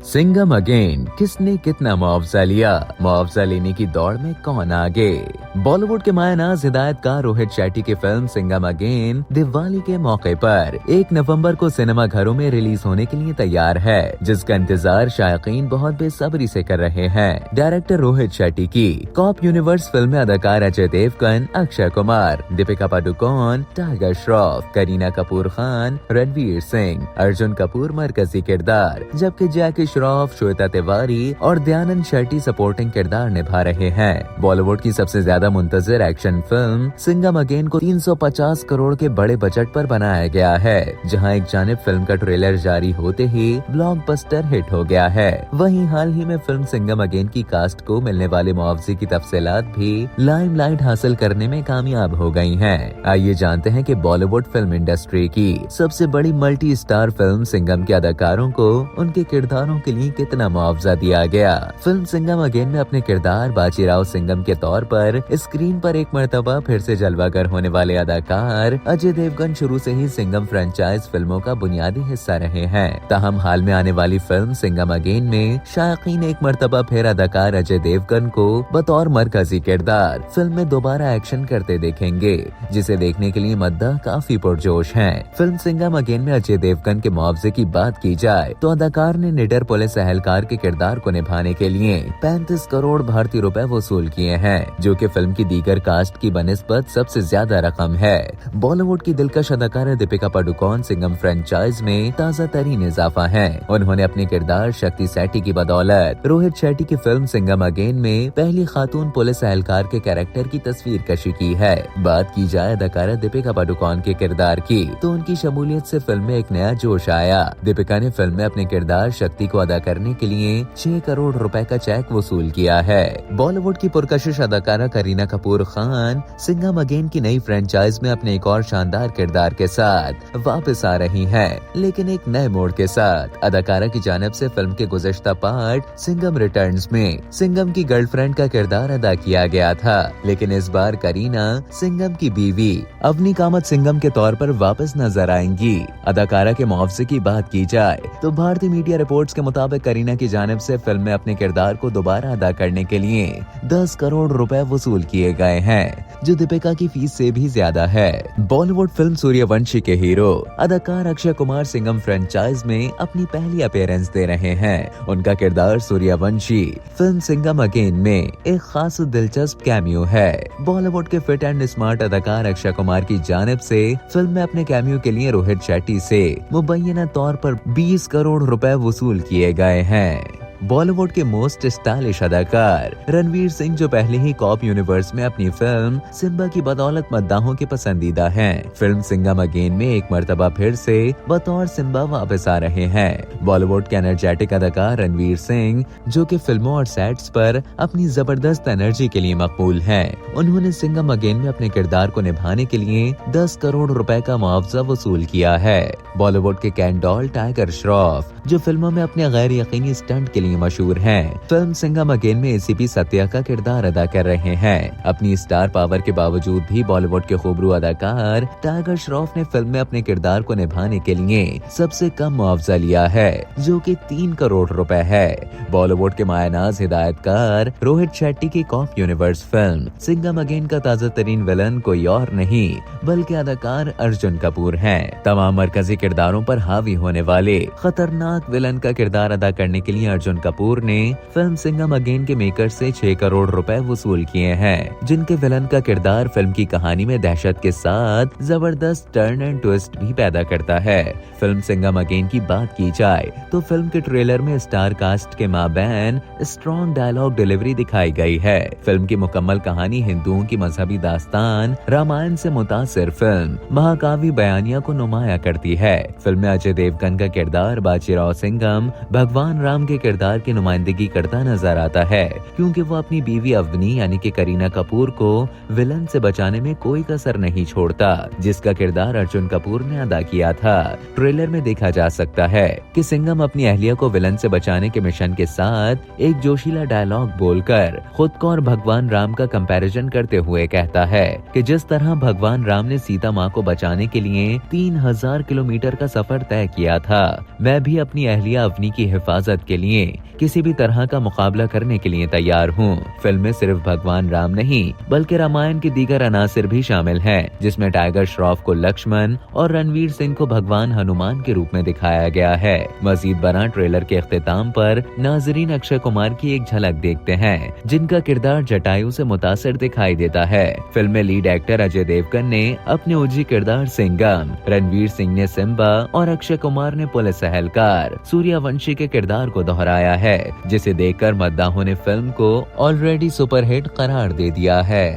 Singham again, किसने कितना मुआवजा लिया, मुआवजा लेने की दौड़ में कौन आगे। बॉलीवुड के मायानाज हिदायतकार रोहित शेट्टी की फिल्म सिंघम अगेन दिवाली के मौके पर 1 नवंबर को सिनेमा घरों में रिलीज होने के लिए तैयार है, जिसका इंतजार शायकीन बहुत बेसब्री से कर रहे हैं। डायरेक्टर रोहित शेट्टी की कॉप यूनिवर्स फिल्म में अदाकार अजय देवगन, अक्षय कुमार, दीपिका पादुकोण, टाइगर श्रॉफ, करीना कपूर खान, रणवीर सिंह, अर्जुन कपूर मरकजी किरदार, जबकि जैकी श्रॉफ, श्वेता तिवारी और दयानंद शेट्टी सपोर्टिंग किरदार निभा रहे हैं। बॉलीवुड की सबसे ज्यादा Muntazir action film Singham again को 350 करोड़ के बड़े बजट पर बनाया गया है, जहां एक जानिब फिल्म का ट्रेलर जारी होते ही ब्लॉकबस्टर हिट हो गया है, वहीं हाल ही में फिल्म सिंघम अगेन की कास्ट को मिलने वाले मुआवजे की तफसीलात भी लाइमलाइट हासिल करने में कामयाब हो गई हैं। आइए जानते हैं कि बॉलीवुड फिल्म इंडस्ट्री की सबसे बड़ी मल्टी स्टार फिल्म सिंघम के अदाकारों को उनके किरदारों के लिए कितना मुआवजा दिया गया। फिल्म सिंघम अगेन में अपने किरदार बाजीराव सिंघम के तौर पर स्क्रीन पर एक मर्तबा फिर से जलवागर होने वाले अदाकार अजय देवगन शुरू से ही सिंघम फ्रेंचाइज फिल्मों का बुनियादी हिस्सा रहे हैं। ताहम हाल में आने वाली फिल्म सिंघम अगेन में शायकीन एक मर्तबा फिर अदाकार अजय देवगन को बतौर मरकजी किरदार फिल्म में दोबारा एक्शन करते देखेंगे, जिसे देखने के लिए मद्दा काफी पुरजोश है। फिल्म सिंघम अगेन में अजय देवगन के मुआवजे की बात की जाए तो अदाकार ने निडर पुलिस एहलकार के किरदार को निभाने के लिए 35 करोड़ भारतीय रुपए वसूल किए हैं, जो कि फिल्म की दीगर कास्ट की बनिस्बत सबसे ज्यादा रकम है। बॉलीवुड की दिलकश अदाकारा दीपिका पादुकोण सिंघम फ्रेंचाइज में ताजा तरीन इजाफा है। उन्होंने अपने किरदार शक्ति सेट्टी की बदौलत रोहित शेट्टी की फिल्म सिंघम अगेन में पहली खातून पुलिस एहलकार के कैरेक्टर की तस्वीर कशी की है। बात की जाए अदाकारा दीपिका पादुकोण के किरदार की तो उनकी शमूलियत से फिल्म में एक नया जोश आया। दीपिका ने फिल्म में अपने किरदार शक्ति को अदा करने के लिए 6 करोड़ रुपए का चेक वसूल किया है। बॉलीवुड की पुरकशिश अदाकारा करीना कपूर खान सिंघम अगेन की नई फ्रेंचाइज में अपने एक और शानदार किरदार के साथ वापस आ रही हैं, लेकिन एक नए मोड़ के साथ। अदाकारा की जानिब से फिल्म के गुज़श्ता पार्ट सिंघम रिटर्न्स में सिंघम की गर्लफ्रेंड का किरदार अदा किया गया था, लेकिन इस बार करीना सिंघम की बीवी अवनी कामत सिंघम के तौर पर वापस नजर आएंगी। अदाकारा के मुआवजे की बात की जाए तो भारतीय मीडिया रिपोर्ट्स के मुताबिक करीना की जानिब से फिल्म में अपने किरदार को दोबारा अदा करने के लिए 10 करोड़ रुपए वसूल किए गए हैं, जो दीपिका की फीस से भी ज्यादा है। बॉलीवुड फिल्म सूर्यवंशी के हीरो अदाकार अक्षय कुमार सिंघम फ्रेंचाइज में अपनी पहली अपीयरेंस दे रहे हैं। उनका किरदार सूर्यवंशी फिल्म सिंघम अगेन में एक खास दिलचस्प कैमियो है। बॉलीवुड के फिट एंड स्मार्ट अदाकार अक्षय कुमार की जानिब से फिल्म में अपने कैमियो के लिए रोहित शेट्टी से मुबैना तौर पर 20 करोड़ रुपए वसूल किए गए हैं। बॉलीवुड के मोस्ट स्टाइलिश अदाकार रणवीर सिंह, जो पहले ही कॉप यूनिवर्स में अपनी फिल्म सिम्बा की बदौलत मद्दाहों के पसंदीदा हैं, फिल्म सिंघम अगेन में एक मर्तबा फिर से बतौर सिम्बा वापस आ रहे हैं। बॉलीवुड के एनर्जेटिक अदाकार रणवीर सिंह, जो कि फिल्मों और सेट्स पर अपनी जबरदस्त एनर्जी के लिए मकबूल हैं, उन्होंने सिंघम अगेन में अपने किरदार को निभाने के लिए 10 करोड़ रुपए का मुआवजा वसूल किया है। बॉलीवुड के कैंडोल टाइगर श्रॉफ, जो फिल्मों में अपने गैर यकीनी स्टंट के लिए मशहूर हैं, फिल्म सिंघम अगेन में एसीपी सत्या का किरदार अदा कर रहे हैं। अपनी स्टार पावर के बावजूद भी बॉलीवुड के खूबरू अदाकार टाइगर श्रॉफ ने फिल्म में अपने किरदार को निभाने के लिए सबसे कम मुआवजा लिया है, जो कि 3 करोड़ रुपए है। बॉलीवुड के मायानाज हिदायतकार रोहित शेट्टी की cop universe film Singham again का ताजा तरीन विलन कोई और नहीं बल्कि अदाकार अर्जुन कपूर हैं। तमाम मरकजी किरदारों पर हावी होने वाले खतरनाक विलन का किरदार अदा करने के लिए अर्जुन कपूर ने फिल्म सिंघम अगेन के मेकर से 6 करोड़ रुपए वसूल किए हैं, जिनके विलन का किरदार फिल्म की कहानी में दहशत के साथ जबरदस्त टर्न एंड ट्विस्ट भी पैदा करता है। फिल्म सिंघम अगेन की बात की जाए तो फिल्म के ट्रेलर में स्टार कास्ट के माबैन स्ट्रॉन्ग डायलॉग डिलीवरी दिखाई गई है। फिल्म की मुकम्मल कहानी हिंदुओं की मजहबी दास्तान रामायण से मुतासिर फिल्म महाकाव्य बयानिया को नुमाया करती है। फिल्म में अजय देवगन का किरदार बाजीराव सिंघम भगवान राम के किरदार किरदार की नुमाइंदगी करता नजर आता है, क्योंकि वो अपनी बीवी अवनी यानी कि करीना कपूर को विलन से बचाने में कोई कसर नहीं छोड़ता, जिसका किरदार अर्जुन कपूर ने अदा किया था। ट्रेलर में देखा जा सकता है कि सिंघम अपनी अहलिया को विलन से बचाने के मिशन के साथ एक जोशीला डायलॉग बोलकर खुद को और भगवान राम का कंपैरिजन करते हुए कहता है कि जिस तरह भगवान राम ने सीता माँ को बचाने के लिए 3000 किलोमीटर का सफर तय किया था, मैं भी अपनी अहलिया अवनी की हिफाजत के लिए किसी भी तरह का मुकाबला करने के लिए तैयार हूँ। फिल्म में सिर्फ भगवान राम नहीं बल्कि रामायण के दीगर अनासिर भी शामिल हैं, जिसमें टाइगर श्रॉफ को लक्ष्मण और रणवीर सिंह को भगवान हनुमान के रूप में दिखाया गया है। मजीद बना ट्रेलर के इख्तिताम पर नाजरीन अक्षय कुमार की एक झलक देखते हैं, जिनका किरदार जटायु से मुतासिर दिखाई देता है। फिल्म में लीड एक्टर अजय देवगन ने अपने ओजी किरदार सिंघम, रणवीर सिंह ने सिम्बा और अक्षय कुमार ने पुलिस एहलकार सूर्यवंशी के किरदार को दोहराया है, जिसे देखकर मद्दाहों ने फिल्म को ऑलरेडी सुपरहिट करार दे दिया है।